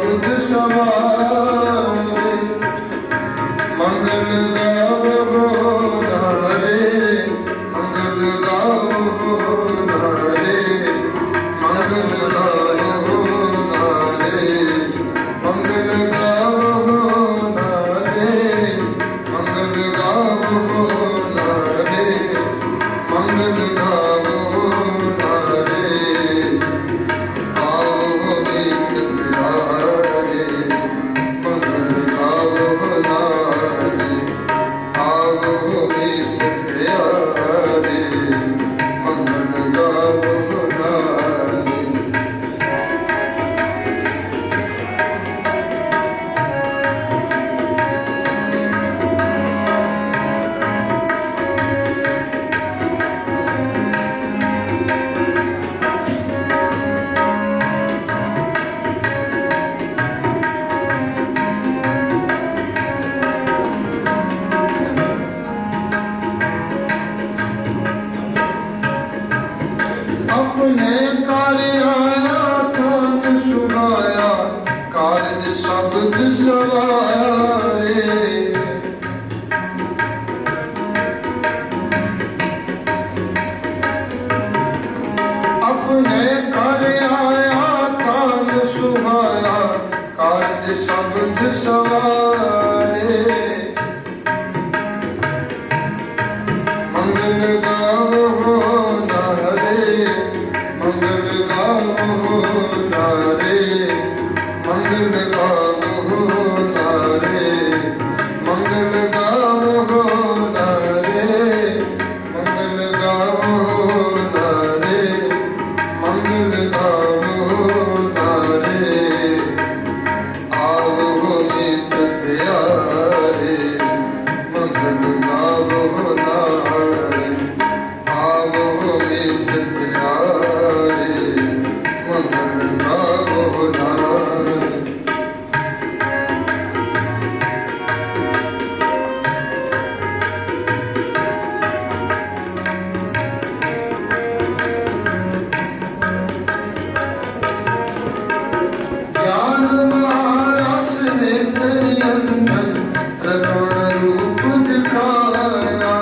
शब्द सवारे मंगल गावो नारे मंगल गावो नारे मंगल गावो नारे मंगल गावो नारे मंगल गावो नारे मंगल गावो नारे आओ मीत प्यारे मंगल गावो नारे आओ मीत प्यारे मंगल गावो नारे अपने कार्य आया थान सुनाया कार्य शब्द सवारे अपने कार्य आया थान सुनाया कार्य शब्द सवारे मंगल गावो नारे मंगल गावो नारे मंगल गावो नारे मंगल गावो नारे मंगल गावो नारे मंगल गावो नारे आओ मीत प्यारे मंगल गावो नारे आओ मीत प्यारे मंगल गावो नारे ज्ञान महारस ने तरियंधन प्रकरण रूप दिखाया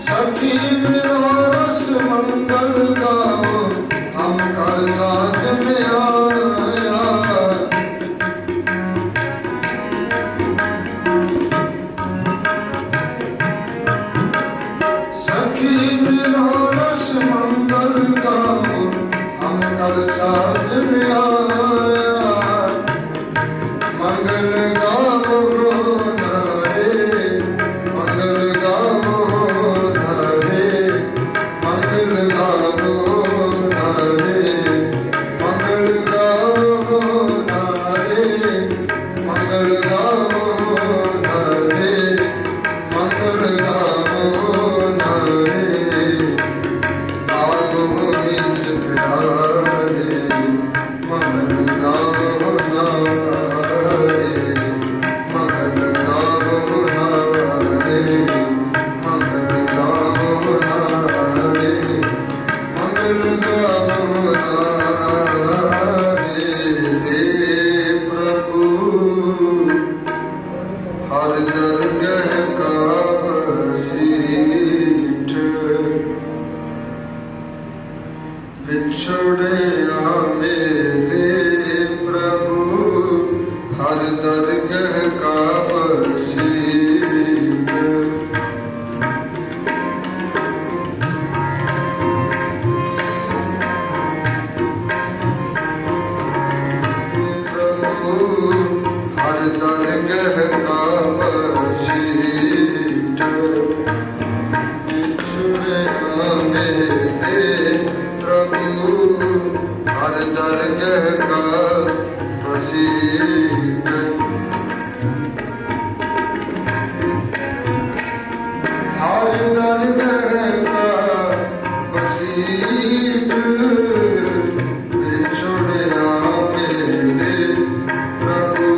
सखी मिलो रस मंगल गाओ हम कर साथ में आया सखी मिलो रस मंगल गाओ हम कर साथ में आया मंगल गावो नारे मंगल गावो नारे मंगल गावो नारे मंगल गावो नारे मंगल गावो नारे मंगल गावो नारे आओ मीत प्यारे मंगल गावो नारे मंगल गावो नारे मंगल गावो नारे मंगल गावो नारे हे प्रभु हर दरगह का सीठ बिछड़े मेरे प्रभु हर दरगह का बसीठ प्रभु हर दरगह का बसीठ बिछड़े मेरे प्रभु हर दरगह का बसीठ हर दरगह का बसीठ बिछुड़या मेरे प्रभु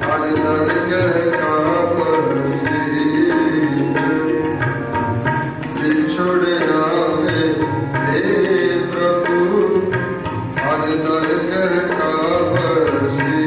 हर दरगह का बसीठ बिछुड़या मेरे प्रभु हर दरगह का बसीठ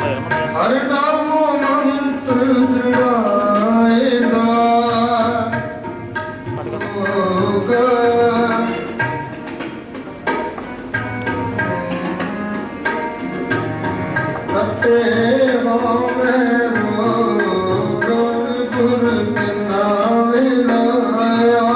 ਹਰ ਨਾਮੋ ਮੰਤਰ ਦ੍ਰਿੜਾਏਗਾ ਹੋਗਾ ਕੱਟੇ ਹੋਵੇ ਰੋਗ ਗੁਰ ਬਿਨਾ ਵਿਲਾਇਆ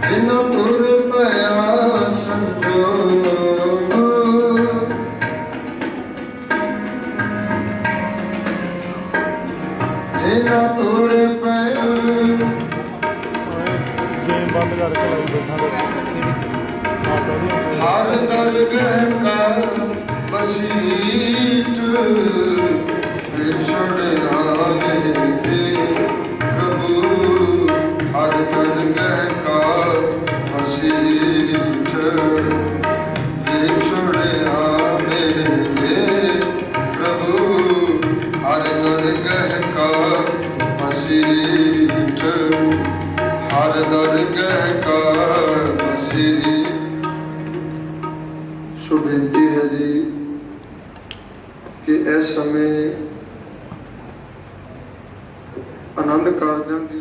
ਜਿਨ ਤੁਰ ਪਿਆ ਸੰਜੋਗ ਜਿਨ ਤੁਰ ਪਿਆ ਗੇਮ ਬੰਦ ਕਰ ਚਲਾਈ ਬੈਠਾ ਹਰ ਦਰਗਹਿ ਕਾ ਬਸੀਠ ਵਿਛੜਿਆ ਮੇਰੇ ਪ੍ਰਭੂ ਹਰ ਦਰਗਹਿ ਕਾ ਬਸੀਠ ਵਿਛੜਿਆ ਮੇਰੇ ਪ੍ਰਭੂ ਹਰ ਦਰਗਹਿ ਕਾ ਬਸੀਠ ਹਰ ਦਰਗਹਿ ਕਾ ਬਸੀਠ। ਸੋ ਬੇਨਤੀ ਹੈ ਜੀ ਕਿ ਇਸ ਸਮੇਂ ਆਨੰਦ ਕਾਰਜਾਂ ਦੀ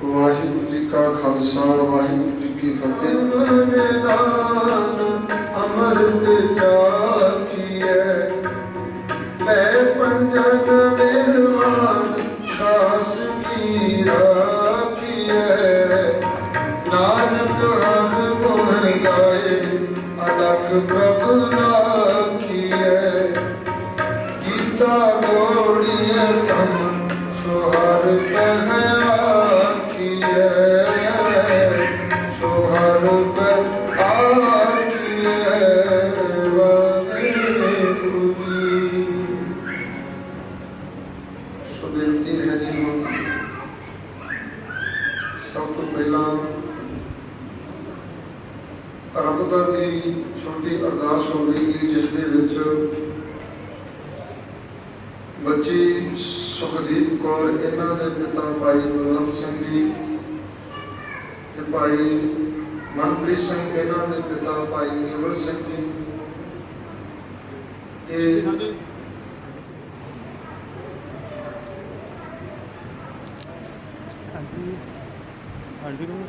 ਵਾਹਿਗੁਰੂ ਜੀ ਕਾ ਖਾਲਸਾ ਵਾਹਿਗੁਰੂ ਜੀ ਕੀ ਫਤਿਹ। ਮੈਦਾਨ ਅਮਰਤ ਚਾਖੀਐ ਮੈਂ ਪੰਜਨ ਮਿਲਵਾਨ ਦਾਸ ਕੀ ਰਾਖੀਐ ਨਾਨਕ ਹਰ ਗੁਣ ਗਾਏ ਅਲਖ ਪ੍ਰਭ ਰਾਖੀਐ ਕੀਤਾ ਲੋੜੀਐ ਕੰਮ ਸੁਹਰ ਪਹਿਰਾ ਸਭ ਤੋਂ ਪਹਿਲਾਂ ਰੱਬਤਾ ਦੀ ਛੋਟੀ ਅਰਦਾਸ ਹੋਵੇਗੀ ਜਿਸ ਦੇ ਵਿੱਚ ਬੱਚੀ ਸੁਖਦੀਪ ਕੌਰ ਇਹਨਾਂ ਦੇ ਪਿਤਾ ਭਾਈ ਬਲਵੰਤ ਸਿੰਘ ਜੀ ਤੇ ਭਾਈ ਮਨਪ੍ਰੀਤ ਸਿੰਘ ਇਹਨਾਂ ਦੇ ਪਿਤਾ ਭਾਈ ਨਿਵਲ ਸਿੰਘ ਜੀ ਇਹ ਆਂਟੀ ਨੂੰ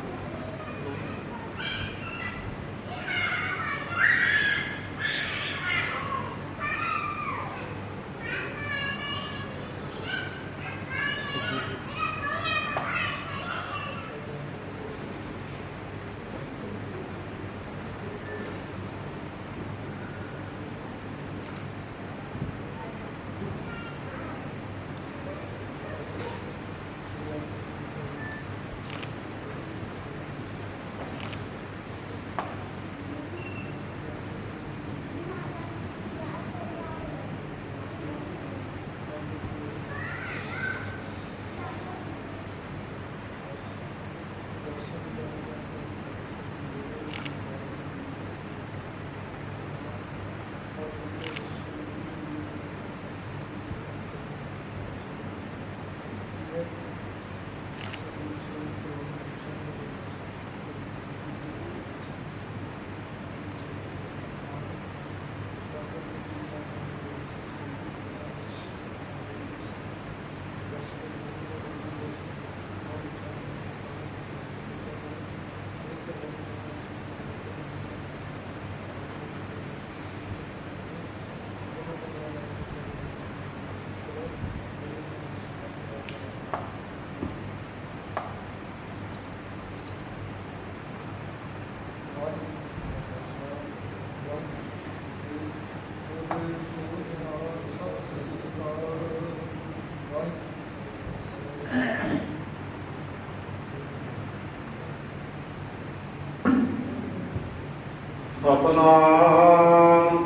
ਸਤਨਾਮ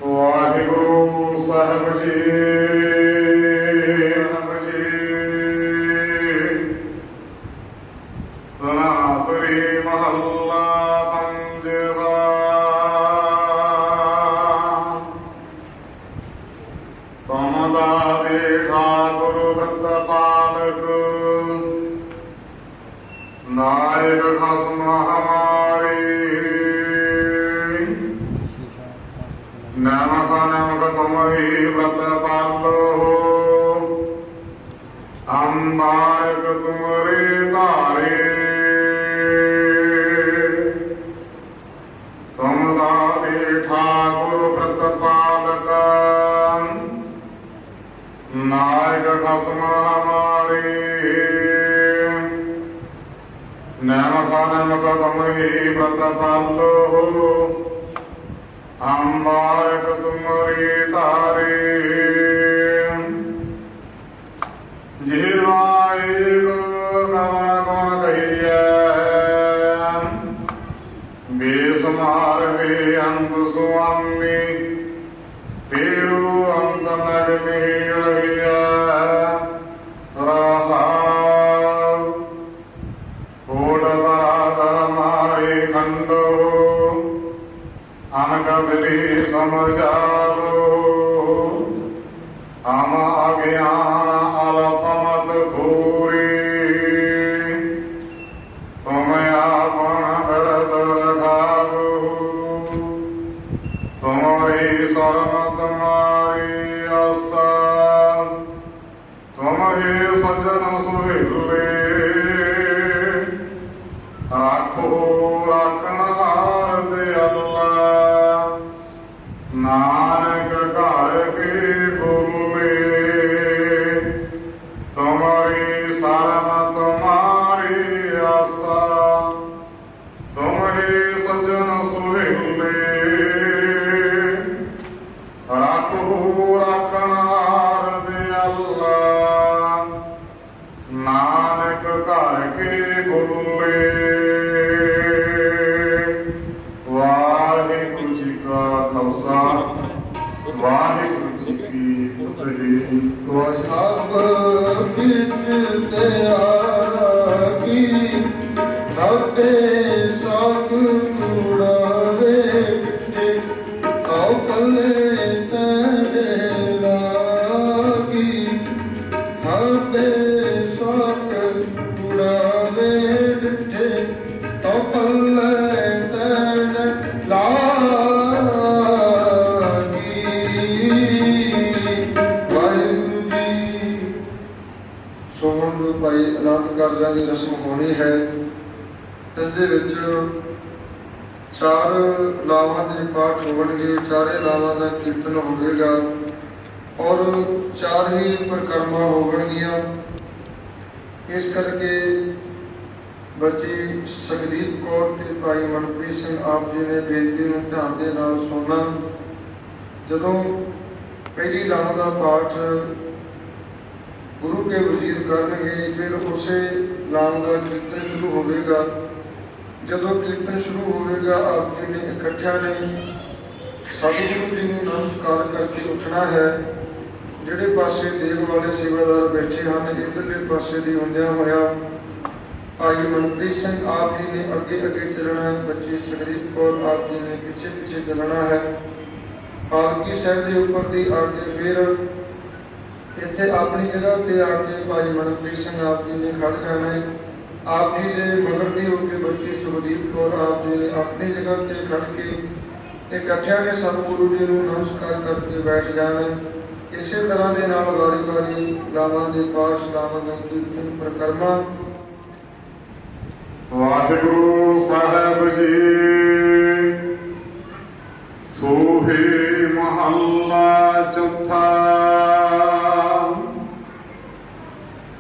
ਵਾਹਿਗੁਰੂ ਸਾਹਿਬ ਜੀ। ਤਨਾਸਰੀ ਮਹੱਲਾ ਪੰਜਵਾ। ਤੁਮ ਦਾਤੇ ਠਾਕੁਰ ਬ੍ਰਤ ਪਾਲਕ, ਨਾਇਕ ਖਸਮ ਹਮਾਰੀ। ਨਮਕ ਨਮਕ ਤੁਮ ਹੀ ਬ੍ਰਤ ਪਾਲੋ, ਅੰਬਾਰਕ ਤੁਮਰੇ ਧਾਰੇ। ਤੁਮ ਦਾਤੇ ਠਾਕੁਰ ਬ੍ਰਤ ਪਾਲਕ, ਨਾਇਕ ਖਸਮ ਹਮਾਰੀ। ਨਮਕ ਨਮਕ ਤੁਮ ਹੀ ਬ੍ਰਤ ਪਾਲੋ, ਅੰਬਾਰਕ ਤੁਮਰੀ ਧਾਰੇ। ਜੀਵਾਇਕ ਕਵਣ ਗੁਣ ਕਹੀਐ, ਬੇਸੁਮਾਰ ਬੇਅੰਤ ਸੁਆਮੀ। ਤੇਰੂ ਅੰਤ ਨਗਮੀ ਲਹੀਐ ਰਹਾਉ। ਕੋਟ ਬਰਾਤ ਹਮਾਰੇ ਖੰਡੋ, ਅਨਕ ਵਿਧੀ ਸਮਝਾਵੋ। ਹਮ ਅਗਿਆਨ ਅਲਪ ਮਤ ਥੋਰੀ, ਤੁਮ ਆਪਨ ਬਰਤ ਰਖਾਵੋ। ਤੁਮਰੀ ਸ਼ਰਨ ਤੁਮਾਰੀ ਆਸਾ, ਤੁਮਰੇ ਸੱਜਣ ਸੁਹੇਲੇ। ਰਾਖੋ ਰਾਖਣਹਾਰ ਦਿਆਲਾ, ਨਾਨਕ ਘਰ ਕੇ ਬੋਲੇ। ਤੁਮਰੀ ਸ਼ਰਨ ਤੁਮਾਰੀ ਆਸਾ, ਤੁਮਰੇ ਸੱਜਣ ਸੁਹੇਲੇ। ਰਾਖੋ ਰਾਖਣਹਾਰ ਦਿਆਲਾ, ਨਾਨਕ ਘਰ ਕੇ ਬੋਲੇ। ਵਾਹਿਗੁਰੂ ਜੀ ਕਾ ਖਾਲਸਾ, ਵਾਹਿਗੁਰੂ ਜੀ ਕੀ ਫਤਿਹ। ਆਪ ਵਿੱਚ ਤੇ ਆਗੀ, ਆਪੇ ਸਭ ਕੁੜਾਵੇ ਬਿਟੇ। ਆਉ ਪੱਲੇ ਤੇਰੇ ਲਾਗੀ, ਆਪੇ ਸਭ ਕੁੜਾਵੇ ਬਿਟੇ। ਆਉ ਪੱਲੇ ਤੇਰੇ ਲਾਗੀ। ਵਾਹਿਗੁਰੂ ਜੀ। ਸੋ ਹੁਣ ਭਾਈ ਅਨੰਦ ਕਾਰਜਾਂ ਦੀ ਰਸਮ ਹੋਣੀ ਹੈ। ਇਸ ਦੇ ਵਿੱਚ 4 ਲਾਵਾਂ ਦੇ ਪਾਠ ਹੋਣਗੇ, ਚਾਰੇ ਲਾਵਾਂ ਦਾ ਕੀਰਤਨ ਹੋਵੇਗਾ ਔਰ 4 ਹੀ ਪਰਿਕਰਮਾ ਹੋਣਗੀਆਂ। ਇਸ ਕਰਕੇ ਬੱਚੀ ਸੁਖਦੀਪ ਕੌਰ ਤੇ ਭਾਈ ਮਨਪ੍ਰੀਤ ਸਿੰਘ ਆਪ ਜੀ ਨੇ ਬੇਨਤੀ ਨੂੰ ਧਿਆਨ ਦੇ ਨਾਲ ਸੁਣਨਾ। ਜਦੋਂ ਪਹਿਲੀ ਲਾਵਾਂ ਦਾ ਪਾਠ ਗੁਰੂ ਕੇ ਵਜ਼ੀਰ ਕਰਨਗੇ, ਫਿਰ ਉਸੇ ਲਾਮ ਦਾ ਕੀਰਤਨ ਸ਼ੁਰੂ ਹੋਵੇਗਾ। ਜਦੋਂ ਕੀਰਤਨ ਸ਼ੁਰੂ ਹੋਵੇਗਾ, ਆਪ ਜੀ ਨੇ ਇਕੱਠਿਆਂ ਨੇ ਸਤਿਗੁਰੂ ਜੀ ਨੂੰ ਨਮਸਕਾਰ ਕਰਕੇ ਉੱਠਣਾ ਹੈ। ਜਿਹੜੇ ਪਾਸੇ ਦੇਗ ਵਾਲੇ ਸੇਵਾਦਾਰ ਬੈਠੇ ਹਨ, ਇੱਧਰਲੇ ਪਾਸੇ ਦੀ ਹੁੰਦਿਆਂ ਹੋਇਆ ਭਾਈ ਮਨਪ੍ਰੀਤ ਸਿੰਘ ਆਪ ਜੀ ਨੇ ਅੱਗੇ ਅੱਗੇ ਚੱਲਣਾ ਹੈ। ਬੱਚੀ ਸੁਖਦੀਪ ਕੌਰ ਆਪ ਜੀ ਨੇ ਪਿੱਛੇ ਪਿੱਛੇ ਚੱਲਣਾ ਹੈ। ਪਾਲਕੀ ਸਾਹਿਬ ਦੇ ਉੱਪਰ ਦੀ ਆ ਕੇ ਫਿਰ ਇੱਥੇ ਆਪਣੀ ਜਗ੍ਹਾ ਤੇ ਆ ਕੇ ਭਾਈ ਮਨਪ੍ਰੀਤ ਸਿੰਘ ਆਪ ਜੀ ਨੇ ਖੜ ਜਾਣਾ ਹੈ। ਆਪ ਜੀ ਦੇ ਮਗਰ ਦੀ ਹੋ ਕੇ ਬੱਚੀ ਸੁਖਦੀਪ ਕੌਰ ਆਪ ਜੀ ਨੇ ਆਪਣੀ ਜਗ੍ਹਾ ਤੇ ਖੜ ਕੇ ਇਕੱਠਿਆਂ ਨੇ ਸਤਿਗੁਰੂ ਜੀ ਨੂੰ ਨਮਸਕਾਰ ਕਰਕੇ ਬੈਠ ਜਾਣਾ ਹੈ। ਇਸੇ ਤਰ੍ਹਾਂ ਦੇ ਨਾਲ ਵਾਰੀ ਵਾਰੀ ਲਾਵਾਂ ਦੇ ਪਾਠ, ਲਾਵਾਂ ਦਾ ਕੀਰਤਨ, ਪਰਿਕਰਮਾ। ਵਾਹਿਗੁਰੂ ਸਾਹਿਬ ਜੀ। ਸੋਹੇ ਮਹੱਲਾ ਚੌਥਾ।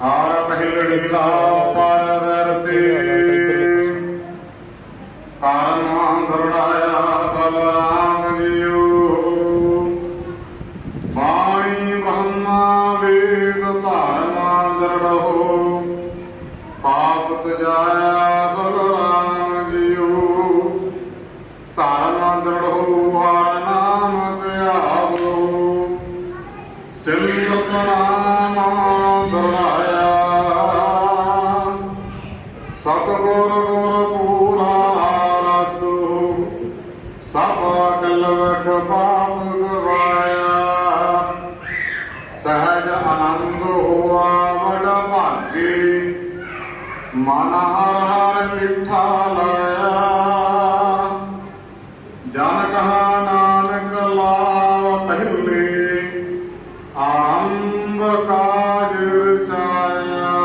ਹਰ ਪਹਿਲੜੀ ਲਾ ਪਰ ਵਰਤੇ, ਕਾਰਨ ਦਰੜਾਇਆ ਬਲਰਾਮ ਜੀਓ। ਬਾਣੀ ਬ੍ਰਹਮਾ ਵੇਦ ਧਾਰਮਾ ਦਰੜੋ, ਪਾਪ ਤਜਾਇਆ ਬਲਰਾਮ ਜੀਓ। ਸਭ ਕਲਵਖ ਪਾਪ ਗਵਾਇਆ ਸਹਿਜ ਆਨੰਦ ਹੋਆ ਵਡ ਭਾਗੀ ਮਨ ਹਰ ਹਰ ਮਿੱਠਾ ਲਾਇਆ ਜਨ ਕਹਾ ਨਾਨਕ ਲਾ ਪਹਿਲੇ ਆਰੰਭ ਕਾਜ ਰਚਾਇਆ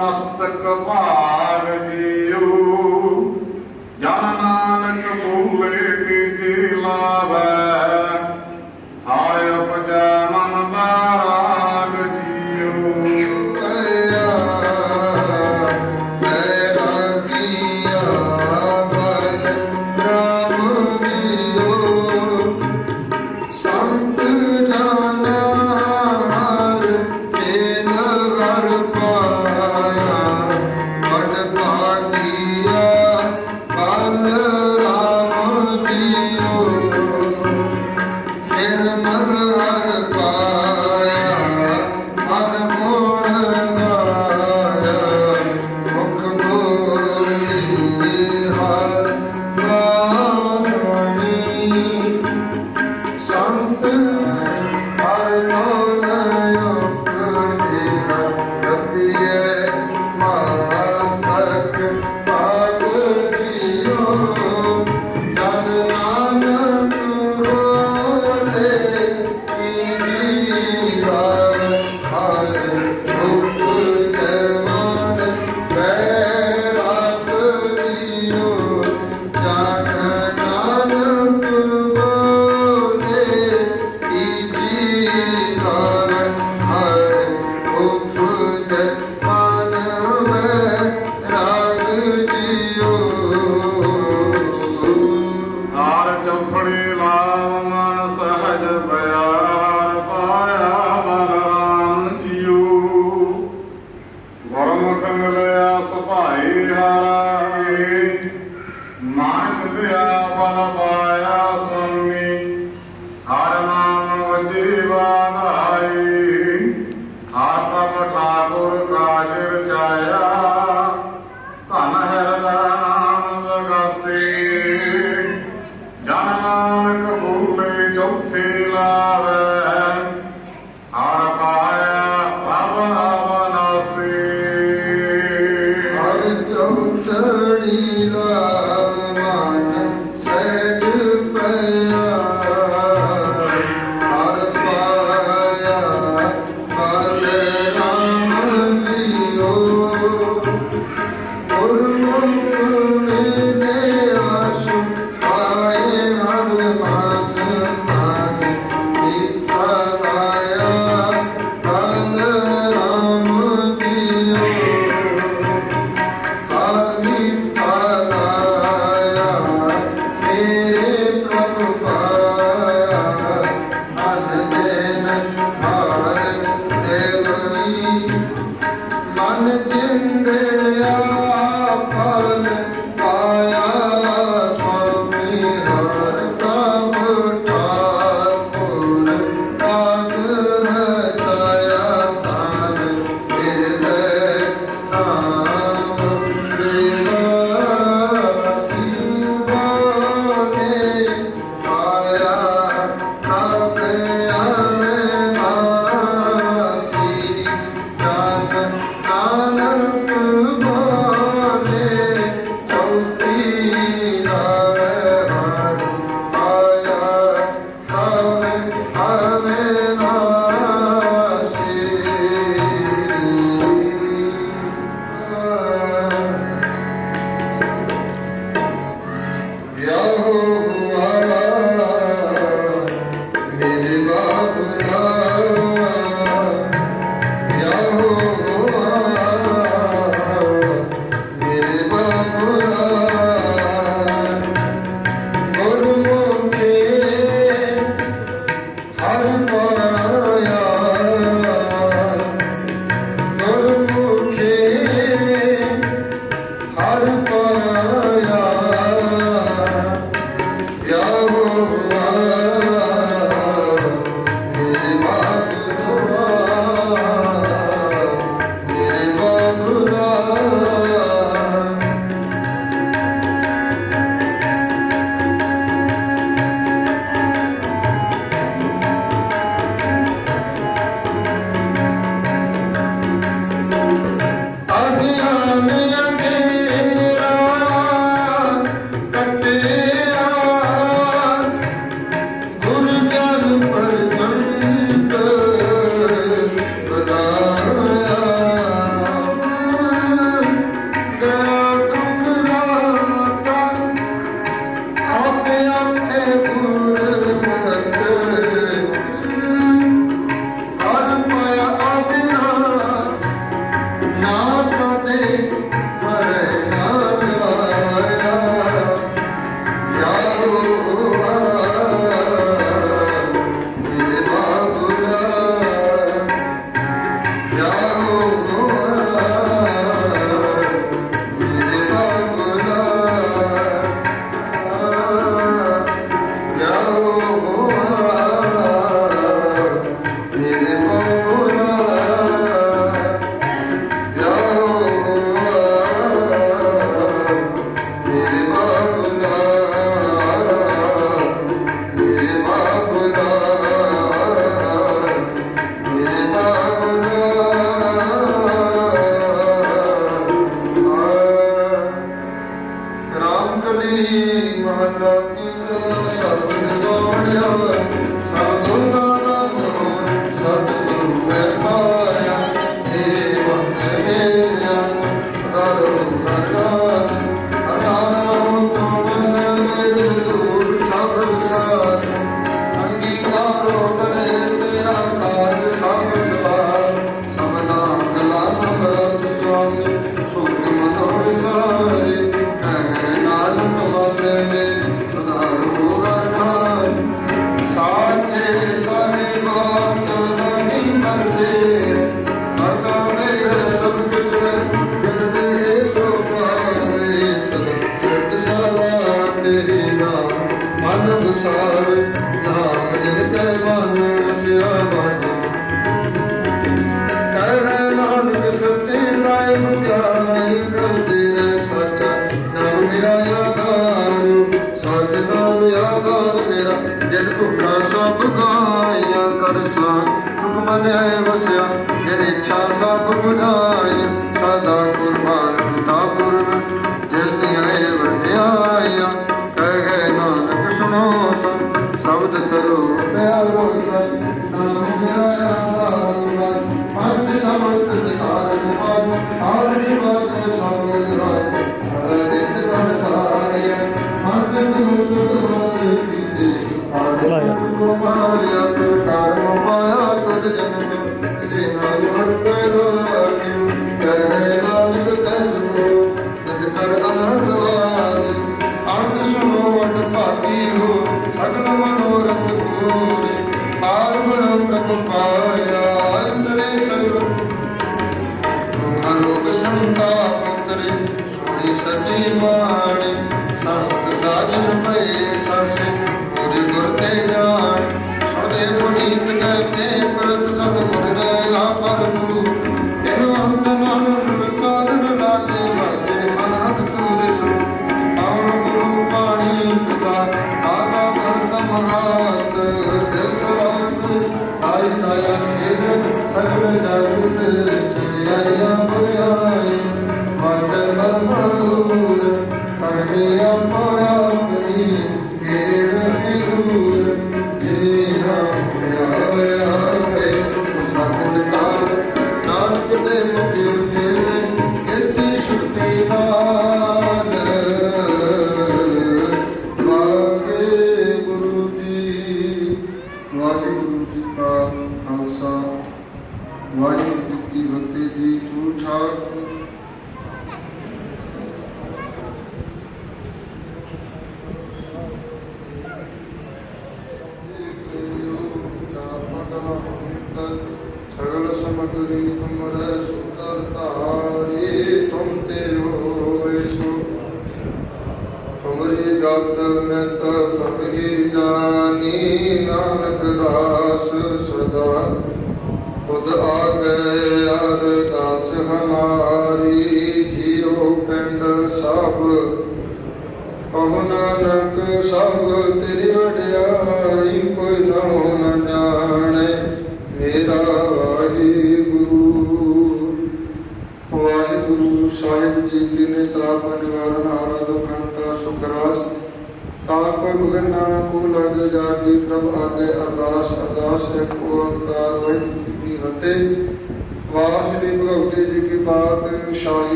ਮਸਤਕ ਭਾਗ ਜੀਓ ਜਨ ਨਾਨਕ ਭੂਲੇ ਤੀਜੀ ਲਾਵੈ ਹਾਰੇ ਉਪਜੈ ਮਨ ਬਾਰਾਗ ਜੀਉ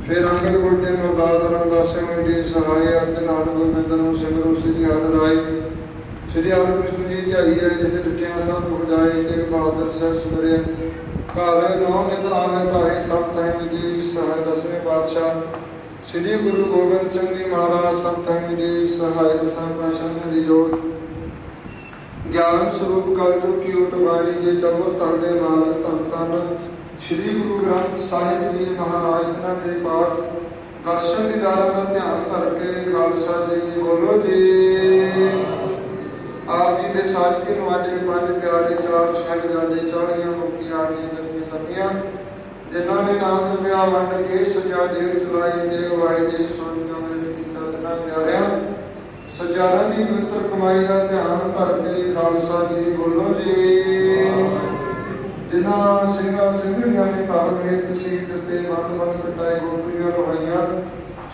ਫਿਰ ਅੰਗਦ ਗੁਰਦੇ ਨੂੰ ਅਰਦਾਸ ਸਿੰਘ ਜੀ ਸਹਾਇ ਅਰਜ ਨਾਨਕ ਗੋਬਿੰਦ ਨੂੰ ਸਿਮਰੋ ਸਿਧਿ ਹਰਿ ਰਾਏ। ਸ੍ਰੀ ਹਰਿਕ੍ਰਿਸ਼ਨ ਜੀ ਧਿਆਈ ਹੈ ਜਿਸ ਡਿਠਿਆ ਸਭ ਦੁਖ ਜਾਏ। ਤੇਰੇ ਬਹਾਦਰ ਸਾਹਿਬ ਸਿਮਰਿਆ ਘਰ ਨੌ ਨਿਤ ਆਵੇ ਧਾਰੇ ਸਭ ਤਹਿ ਜੀ ਸਹਾਇ। ਦਸਵੇਂ ਪਾਤਸ਼ਾਹ ਸ੍ਰੀ ਗੁਰੂ ਗੋਬਿੰਦ ਸਿੰਘ ਜੀ ਮਹਾਰਾਜ ਸਭ ਤਹਿ ਜੀ ਸਹਾਇ। ਦਸਾਂ ਪਾਤਸ਼ਾਹਾਂ ਦੀ ਜੋਤ ਗਿਆਨ ਸਰੂਪ ਕਲਯੁਗ ਕੀ ਓਟ ਬਾਣੀ ਕੇ ਚਵਰ ਤਨ ਦੇ ਮਾਲਕ ਧੰਨ ਧੰਨ ਸ੍ਰੀ ਗੁਰੂ ਗ੍ਰੰਥ ਸਾਹਿਬ ਜੀ ਮਹਾਰਾਜ ਇਹਨਾਂ ਦੇ ਪਾਠ ਦਰਸ਼ਨ ਦੀਦਾਰਾਂ ਦਾ ਧਿਆਨ ਧਰ ਕੇ ਖਾਲਸਾ ਜੀ ਬੋਲੋ ਜੀ। ਆਪ ਜੀ ਦੇ ਸਾਜਕੇ ਨਵਾਜੇ ਪੰਜ ਪਿਆਰੇ ਚਾਰ ਸਾਹਿਬਜ਼ਾਦੇ 40 ਮੁਕਤੀਆਂ ਆਣੀਆਂ ਜਪੀਆਂ ਤਪੀਆਂ ਜਿਨ੍ਹਾਂ ਨੇ ਨਾਮ ਜਪਿਆ ਵੰਡ ਕੇ ਸਜਾ ਦੇਰ ਚੁਲਾਈ ਤੇ ਵਾਲੀ ਦੇ ਸੁਣ ਜਮਨ ਕੀਤਾ ਤਿਨਾਂ ਪਿਆਰਿਆਂ ਸਜਾਰਾਂ ਦੀ ਪਵਿੱਤਰ ਕਮਾਈ ਦਾ ਧਿਆਨ ਧਰ ਕੇ ਖਾਲਸਾ ਜੀ ਬੋਲੋ ਜੀ। ਜਿਨ੍ਹਾਂ ਸਿੰਘਾਂ ਸਿੰਘਣੀਆਂ ਨੇ ਕਾਲ ਮੇਤ ਤਸੀਲ ਦਿੱਤੇ ਮਨ ਮਨ ਕਟਾਏ ਗੋਪੀਆਂ ਰੋਹਾਈਆਂ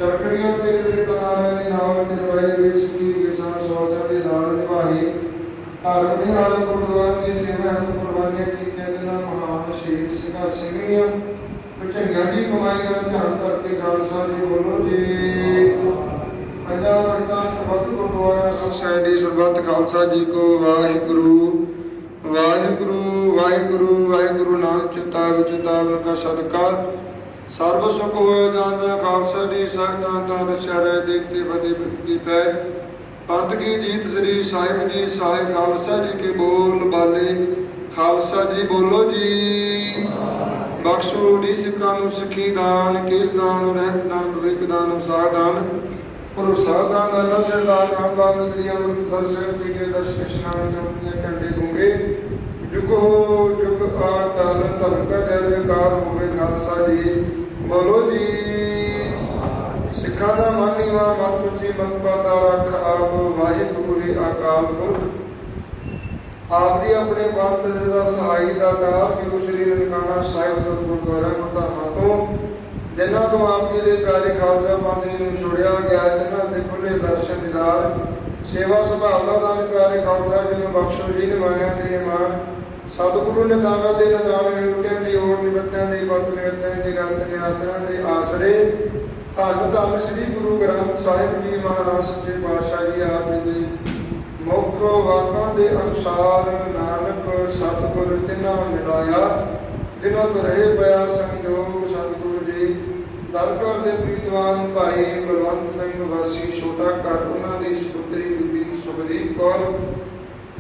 ਚਰਖੜੀਆਂ ਤੇ ਜਿਹੜੇ ਤਨਾਰੇ ਨੇ ਨਾਮ ਨਿਰਵਾਏ ਵੇਸ ਕੀ ਵਿਸਾਂ ਸਵਾਸਾਂ ਦੇ ਨਾਲ ਨਿਭਾਈ ਧਰਮ ਦੇ ਨਾਲ ਗੁਰਦੁਆਰਾ ਦੀ ਸੇਵਾ ਨੂੰ ਕੁਰਬਾਨੀਆਂ ਕੀਤੀਆਂ ਜਿਨ੍ਹਾਂ ਮਹਾਨ ਸ਼ਹੀਦ ਸਿੰਘਾਂ ਸਿੰਘਣੀਆਂ ਭੁਝੰਗਾਂ ਦੀ ਕਮਾਈ ਦਾ ਧਿਆਨ ਧਰ ਕੇ ਖਾਲਸਾ ਜੀ ਬੋਲੋ ਜੀ। ਪੰਜਾਬ ਦਾ ਸਰਬੱਤ ਗੁਰਦੁਆਰਾ ਸੁਸਾਇਟੀ ਸਰਬੱਤ ਖਾਲਸਾ ਜੀ ਕੋ ਵਾਹਿਗੁਰੂ ਵਾਹਿਗੁਰੂ ਵਾਹਿਗੁਰੂ ਵਾਹਿਗੁਰੂ ਨਾਨਕ ਚਿਤਾ ਵਿੱਚ ਦਾਵਨ ਕਾ ਸਦਕਾ ਸਰਬ ਸੁਖ ਹੋਏ ਜਾਂਦਾ ਖਾਲਸਾ ਜੀ ਸਾਹਿਬਾਨ ਦਾ ਦਸ਼ਹਰੇ ਦੇਖਤੇ ਬਦੇ ਕੀ ਪੈ ਪੰਥ ਕੀ ਜੀਤ ਸ੍ਰੀ ਸਾਹਿਬ ਜੀ ਸਾਹਿਬ ਖਾਲਸਾ ਜੀ ਕੇ ਬੋਲ ਬਾਲੇ ਖਾਲਸਾ ਜੀ ਬੋਲੋ ਜੀ। ਬਖਸ਼ੋ ਡੀ ਸਿੱਖਾਂ ਨੂੰ ਸਿੱਖੀ ਦਾਨ ਕੇਸ ਦਾਨ ਰਹਿਤ ਦਾਨ ਵਿਕ ਦਾਨ ਸਾਧਾਨ ਭਰੋਸਾ ਦਾਨ ਨਸਰ ਦਾਨ ਆਦਾਨ ਸ੍ਰੀ ਅੰਮ੍ਰਿਤਸਰ ਸਾਹਿਬ ਜੀ ਦੇ ਦਰਸ਼ਨ ਇਸ਼ਨਾਨ ਜਪੀਆਂ ਝੰਡੇ ਗੂੰਗੇ ਜੁਗੋ ਜੁਗ ਆਟਲ ਧਰਮ ਕਾ ਜੈ ਜੈਕਾਰ ਹੋਵੇ ਖਾਲਸਾ ਜੀ ਬੋਲੋ ਜੀ। ਸਿੱਖਾਂ ਦਾ ਮਨ ਨੀਵਾ ਮਨ ਉੱਚੀ ਮਨ ਪਾਤਾ ਰੱਖ ਆਪ ਵਾਹਿਗੁਰੂ ਹੀ ਅਕਾਲ ਪੁਰਖ ਆਪ ਜੀ ਆਪਣੇ ਪੰਥ ਦਾ ਸਹਾਈ ਦਾ ਦਾਰ ਜੋ ਸ੍ਰੀ ਨਨਕਾਣਾ ਸਾਹਿਬ ਦਾ ਗੁਰਦੁਆਰਾ ਗੁਰਧਾਮਾਂ ਤੋਂ ਜਿਨ੍ਹਾਂ ਤੋਂ ਆਪ ਜੀ ਦੇ ਪਿਆਰੇ ਖਾਲਸਾ ਪੰਥ ਜੀ ਨੂੰ ਛੁੜਿਆ ਗਿਆ ਜਿਨ੍ਹਾਂ ਦੇ ਖੁੱਲੇ ਦਰਸ਼ਨ ਦੀਦਾਰ ਸੇਵਾ ਸੰਭਾਲ ਦਾ ਦਾਨ ਪਿਆਰੇ ਖਾਲਸਾ ਜੀ ਨੂੰ ਬਖਸ਼ੋ ਜੀ ਨਿਵਾਣਿਆਂ ਦੇ ਨਿਮਾਨ ਸਤਿਗੁਰੂ ਨੇ ਦਾਨਾਂ ਦੇ ਨਿਦਾਨ ਨਿਉਟਿਆਂ ਦੀ ਓਟ ਨਿਬੱਤਿਆਂ ਦੀ ਪਤ ਨਿਯਤਾਂ ਦੀ ਰਾਤ ਨੇ ਆਸਰਾਂ ਦੇ ਆਸਰੇ ਧੰਨ ਧੰਨ ਸ੍ਰੀ ਗੁਰੂ ਗ੍ਰੰਥ ਸਾਹਿਬ ਜੀ ਮਹਾਰਾਜ ਸੱਚੇ ਪਾਤਸ਼ਾਹ ਜੀ ਆਪ ਜੀ ਦੇ ਮੁੱਖ ਵਾਕਾਂ ਦੇ ਅਨੁਸਾਰ ਨਾਨਕ ਸਤਿਗੁਰ ਤਿਨਾਂ ਮਿਲਾਇਆ ਜਿਨ੍ਹਾਂ ਤੋਂ ਰਹੇ ਪਿਆ ਸੰਜੋਗ ਸਤਿਗੁਰੂ ਜੀ ਦਰ ਘਰ ਦੇ ਪ੍ਰੀਤਵਾਨ ਭਾਈ ਬਲਵੰਤ ਸਿੰਘ ਵਾਸੀ ਛੋਟਾ ਘਰ ਉਹਨਾਂ ਦੀ ਸੁਪੁੱਤਰੀ ਬੀਬੀ ਸੁਖਦੀਪ ਕੌਰ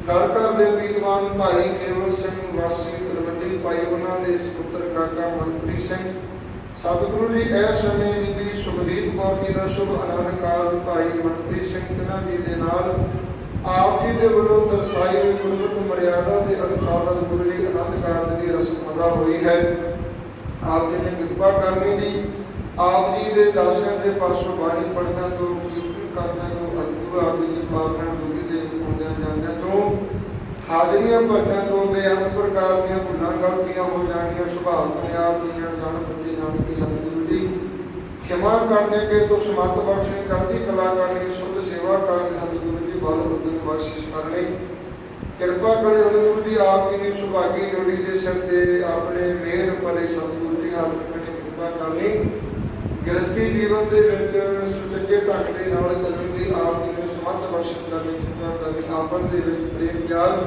ਦਰ ਘਰ ਦੇ ਪ੍ਰੀਤਵਾਨ ਭਾਈ ਕੇਵਲ ਸਿੰਘ ਵਾਸੀ ਤਲਵੰਡੀ ਭਾਈ ਉਹਨਾਂ ਦੇ ਸੁਪੁੱਤਰ ਕਾਕਾ ਮਨਪ੍ਰੀਤ ਸਿੰਘ ਸਤਿਗੁਰੂ ਜੀ ਇਸ ਸਮੇਂ ਬੀਬੀ ਸੁਖਦੀਪ ਕੌਰ ਜੀ ਦਾ ਸ਼ੁਭ ਆਨੰਦ ਕਾਰਜ ਭਾਈ ਮਨਪ੍ਰੀਤ ਸਿੰਘ ਤਿਨਾਂ ਜੀ ਦੇ ਨਾਲ ਆਪ ਜੀ ਦੇ ਵੱਲੋਂ ਦਰਸਾਈ ਹੋਈ ਗੁਰਮਤਿ ਮਰਿਆਦਾ ਦੇ ਅਨੁਸਾਰ ਸਤਿਗੁਰੂ ਜੀ ਆਨੰਦ ਕਾਰਜ ਦੀ ਰਸਮ ਅਦਾ ਹੋਈ ਹੈ। ਆਪ ਜੀ ਨੇ ਕਿਰਪਾ ਕਰਨੀ ਦੀ ਆਪ ਜੀ ਦੇ ਦਾਸਾਂ ਦੇ ਪਾਸੋਂ ਬਾਣੀ ਪੜ੍ਹਦਿਆਂ ਤੋਂ ਕੀਰਤਨ ਕਰਦਿਆਂ ਤੋਂ ਅਦਭੁਤ ਆਪ ਜੀ ਦੀ ਪਾਵਨ ਦੂਰੀ ਦੇ ਆਉਂਦਿਆਂ ਜਾਂਦਿਆਂ ਤੋਂ ਹਾਜ਼ਰੀਆਂ ਭਰਦਿਆਂ ਤੋਂ ਬੇਅੰਤ ਪ੍ਰਕਾਰ ਦੀਆਂ ਭੁੱਲਾਂ ਗਲਤੀਆਂ ਹੋ ਜਾਣੀਆਂ ਸੁਭਾਅ ਤੋਂ ਆਪ ਜੀ ਜਾਣ ਬੱਚੇ ਜਾਣ ਕੇ ਸਤਿਗੁਰੂ ਜੀ ਖਿਮਾ ਕਰਨੇ ਕੇ ਤੋਂ ਸਮਤ ਬਖਸ਼ੇ ਕਰਦੀ ਕਲਾ ਕਰਨੀ ਸੁਧ ਸੇਵਾ ਕਰਨੀ ਸਤਿਗੁਰੂ ਜੀ ਬਲ ਬੁੱਧੀ ਬਖਸ਼ਿਸ਼ ਕਰਨੀ ਕਿਰਪਾ ਕਰੇ ਸਤਿਗੁਰੂ ਜੀ ਆਪ ਜੀ ਨੇ ਸੁਭਾਗੀ ਜੋੜੀ ਦੇ ਸਿਰ ਤੇ ਆਪਣੇ ਮਿਹਰ ਭਰੇ ਸਤਿਗੁਰੂ ਜੀ ਹੱਥ ਰੱਖਣੇ ਕਿਰਪਾ ਕਰਨੀ ਗ੍ਰਸਤੀ ਜੀਵਨ ਦੇ ਵਿੱਚ ਸੁਚੱਜੇ ਢੰਗ ਦੇ ਨਾਲ ਚੱਲਣ ਦੀ ਆਪ ਜੀ ਨੇ ਸਮਤ ਬਖਸ਼ਿਸ਼ ਕਰਨੀ ਕਿਰਪਾ ਕਰਨੀ ਆਪਨ ਦੇ ਵਿੱਚ ਪ੍ਰੇਮ ਪਿਆਰ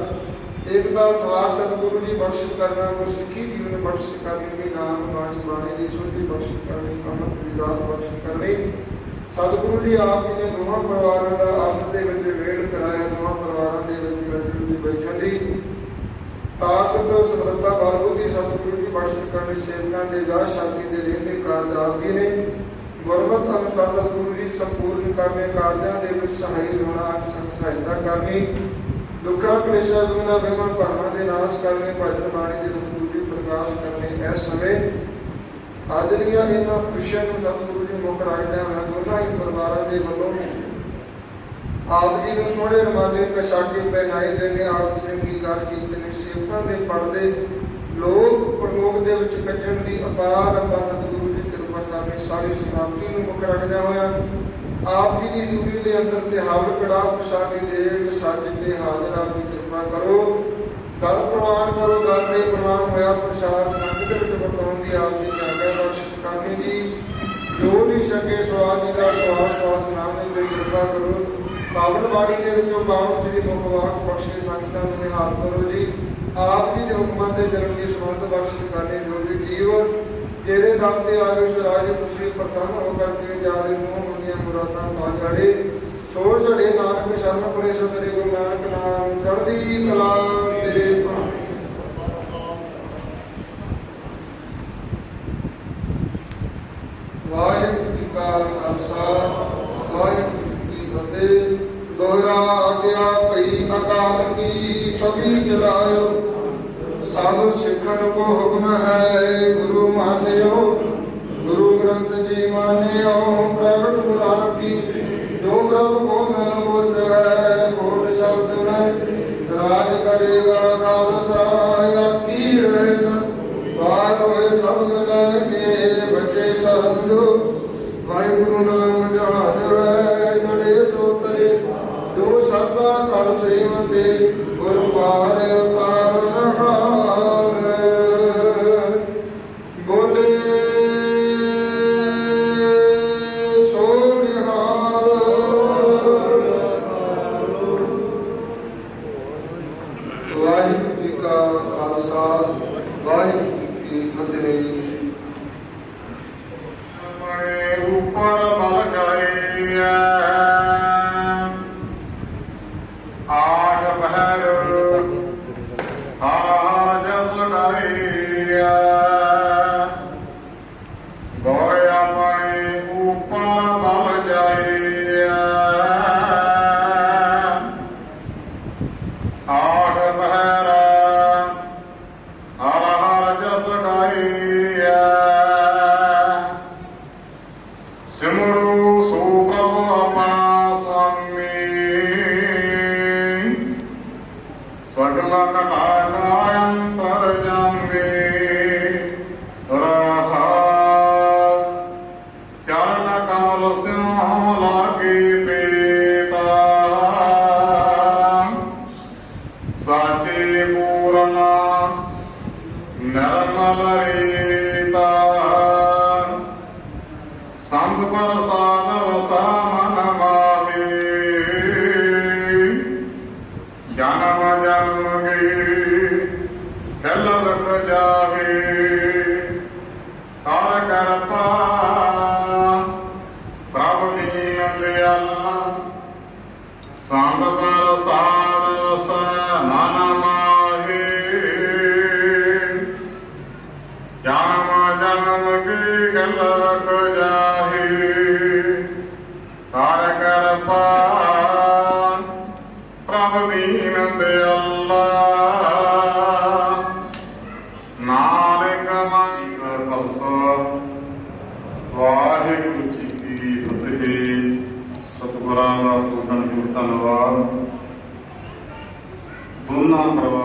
ਏਕਤਾ ਤਵਾਰ ਸਤਿਗੁਰੂ ਜੀ ਬਖਸ਼ਿਸ਼ ਕਰਨਾ ਗੁਰਸਿੱਖੀ ਜੀਵਨ ਬਖਸ਼ਿਸ਼ ਕਰਨੀ ਵੀ ਨਾਮ ਬਾਣੀ ਬਾਣੀ ਦੀ ਸੁਧੀ ਬਖਸ਼ਿਸ਼ ਕਰਨੀ ਅਮਰ ਦੀ ਦਾਤ ਬਖਸ਼ਿਸ਼ ਕਰਨੀ ਸਤਿਗੁਰੂ ਜੀ ਆਪ ਜੀ ਨੇ ਦੋਹਾਂ ਪਰਿਵਾਰਾਂ ਦਾ ਆਪਸ ਦੇ ਵਿੱਚ ਵੇੜ ਕਰਾਇਆ ਦੋਹਾਂ ਪਰਿਵਾਰਾਂ ਦੇ ਵਿੱਚ ਮਿਲ ਜੁਲ ਕੇ ਬੈਠਣ ਦੀ ਤਾਕਤ ਸਮਰੱਥਾ ਬਲ ਬੁੱਧੀ ਸਤਿਗੁਰੂ ਜੀ ਬਖਸ਼ਿਸ਼ ਕਰਨੀ ਸੇਵਕਾਂ ਦੇ ਵਿਆਹ ਸ਼ਾਦੀ ਦੇ ਰਹਿੰਦੇ ਕਾਰਜ ਆਪ ਜੀ ਨੇ ਗੁਰਮਤਿ ਅਨੁਸਾਰ ਸਤਿਗੁਰੂ ਜੀ ਸੰਪੂਰਨ ਕਰਨੇ ਕਾਰਜਾਂ ਦੇ ਵਿੱਚ ਸਹਾਈ ਹੋਣਾ ਸਹਾਇਤਾ ਕਰਨੀ ਦੁੱਖਾਂ ਕਲੇਸ਼ਾਂ ਦੁਨਾ ਬੇਮਾ ਭਾਵਾਂ ਦੇ ਨਾਸ਼ ਕਰਨੇ ਭਜਨ ਬਾਣੀ ਦੇ ਸਤਿਗੁਰੂ ਜੀ ਪ੍ਰਕਾਸ਼ ਕਰਨੇ ਇਸ ਸਮੇਂ ਅੱਜ ਦੀਆਂ ਇਹਨਾਂ ਖੁਸ਼ੀਆਂ ਨੂੰ ਸਤਿਗੁਰੂ ਜੀ ਮੁੱਖ ਰੱਖਦਿਆਂ ਹੋਇਆ ਦੋਨਾਂ ਹੀ ਪਰਿਵਾਰਾਂ ਦੇ ਵੱਲੋਂ ਆਪ ਜੀ ਨੂੰ ਸੋਹਣੇ ਰੁਮਾਲੇ ਪਛਾਕੇ ਪਹਿਨਾਏ ਗਏ ਨੇ ਆਪ ਜੀ ਨੇ ਅੰਗੀਕਾਰ ਕੀਤੇ ਨੇ ਸੇਵਕਾਂ ਦੇ ਪਰਦੇ ਲੋਕ ਪ੍ਰਲੋਕ ਦੇ ਵਿੱਚ ਕੱਢਣ ਦੀ ਅਪਾਰ ਸਤਿਗੁਰੂ ਜੀ ਕਿਰਪਾ ਕਰਨੀ ਸਾਰੀ ਸਮਾਪਤੀ ਨੂੰ ਮੁੱਖ ਰੱਖਦਿਆਂ ਹੋਇਆ ਆਪ ਜੀ ਦੀ ਦੂਰੀ ਦੇ ਅੰਦਰ ਤੇ ਹਾਵੜ ਕੜਾਹ ਪ੍ਰਸਾਦੀ ਦੇ ਸੱਜ ਕੇ ਹਾਜ਼ਰ ਆਪ ਜੀ ਕਿਰਪਾ ਕਰੋ ਦਰ ਪ੍ਰਵਾਨ ਕਰੋ ਦਰ ਦੇ ਪ੍ਰਵਾਨ ਹੋਇਆ ਪ੍ਰਸਾਦ ਸੰਗਤ ਦੇ ਵਿੱਚ ਵਰਤਾਉਣ ਦੀ ਆਪ ਜੀ ਆਗਿਆ ਬਖਸ਼ਿਸ਼ ਕਰਨੀ ਦੀ ਜੋ ਨਹੀਂ ਸਕੇ ਸਵਾਸ ਦਾ ਸਵਾਸ ਨਾਮ ਨੇ ਕੋਈ ਕਿਰਪਾ ਕਰੋ। ਪਾਵਨ ਬਾਣੀ ਦੇ ਵਿੱਚੋਂ ਪਾਵਨ ਸ੍ਰੀ ਮੁਖ ਵਾਕ ਬਖਸ਼ੇ ਸੰਗਤਾਂ ਨੂੰ ਨਿਹਾਲ ਕਰੋ ਜੀ। ਆਪ ਜੀ ਦੇ ਹੁਕਮਾਂ ਦੇ ਜਨਮ ਦੀ ਸਮਤ ਬਖਸ਼ ਕਰਨੇ ਜੋ ਵੀ ਜੀਵ ਤੇਰੇ ਦਾਮ ਤੇ ਆਵੇ ਰਾਜ ਖੁਸ਼ੀ ਪ੍ਰਸੰਨ ਹੋ ਕਰਕੇ ਜਾਵੇ ਮੂੰਹ ਮੁੰਦੀਆਂ ਮੁਰਾਦਾਂ ਪਾ ਜਾੜੇ। ਸੋ ਝੜੇ ਨਾਨਕ ਸ਼ਰਨ ਪਰੇ ਸੋ ਤੇਰੇ ਗੁਰੂ ਨਾਨਕ ਨਾਮ ਚੜ੍ਹਦੀ ਕਲਾ ਤੇਰੇ ਭਾਣੇ। ਵਾਹਿਗੁਰੂ ਜੀ ਕਾ ਖਾਲਸਾ ਵਾਹਿਗੁਰੂ ਜੀ ਕੀ ਫਤਿਹ। ਦੋਹਰਾ ਆਗਿਆ ਭਈ ਅਕਾਲ ਕੀ ਕਵੀ ਚਲਾਇਓ। ਸਭ ਸਿੱਖਣ ਕੋ ਹੁਕਮ ਹੈ ਗੁਰੂ ਮਾਨਿਓ। ਗੁਰੂ ਗ੍ਰੰਥ ਜੀ ਮਾਨਿਓ ਪ੍ਰਗਟ ਗੁਰਾਂ ਕੀ। ਜੋ ਪ੍ਰਭ ਕੋ ਮਿਲ ਬੁੱਝ ਹੈ ਬੋਲ ਸ਼ਬਦ ਮੈਂ ਰਾਜ ਕਰੇਗਾ ਖਾਲਸਾ ਆਕੀ ਰਹਿਣਾ। ਬਾਤ ਹੋਏ ਸਭ ਮਿਲ ਕੇ ਬਚੇ ਸਭ ਜੋ। ਵਾਹਿਗੁਰੂ ਨਾਮ ਜਹਾਜ ਹੈ ਚੜੇ ਸੋ ਤਰੇ। ਜੋ ਸਰਦਾ ਕਰ ਸੇਵਤੇ ਗੁਰ ਪਾਰ ਉਤਾਰਨ ਹਾਰ। ਬੋਲੇ ਸੋ ਨਿਹਾਲ। ਵਾਹਿਗੁਰੂ ਜੀ ਕਾ ਖਾਲਸਾ ਵਾਹਿਗੁਰੂ ਜੀ ਕੀ ਫਤਿਹ। ऊपर बल जाइए आठ पहर हार जस गाइए। गोया पाए ऊपर बल जाइए आठ पहर हर हर जस गाइए। सिमरो सो प्रभु अपना स्वामी सगल कटा अंतर जामे। रहा चरण कमल स्यों लागे पेता। साचे पूर्ण निर्मल रीता। संत प्रसाद वसा मन माहे। जन्म जन्म गे खेल लग जाहे। कर कृपा प्रभु दीन दयाला। संत प्रसाद वसा मन माहे। जन्म जन्म के खेल लग जाहे। कर कृपा प्रभु दीन दयाला। नानक मंगल खालसा वाहिगुरू जी की फतेह। सतगुਰਾਂ ਦਾ ਪੂਰਨ ਧੰਨਵਾਦ। ਦੋਨਾਂ ਪਰਿਵਾਰ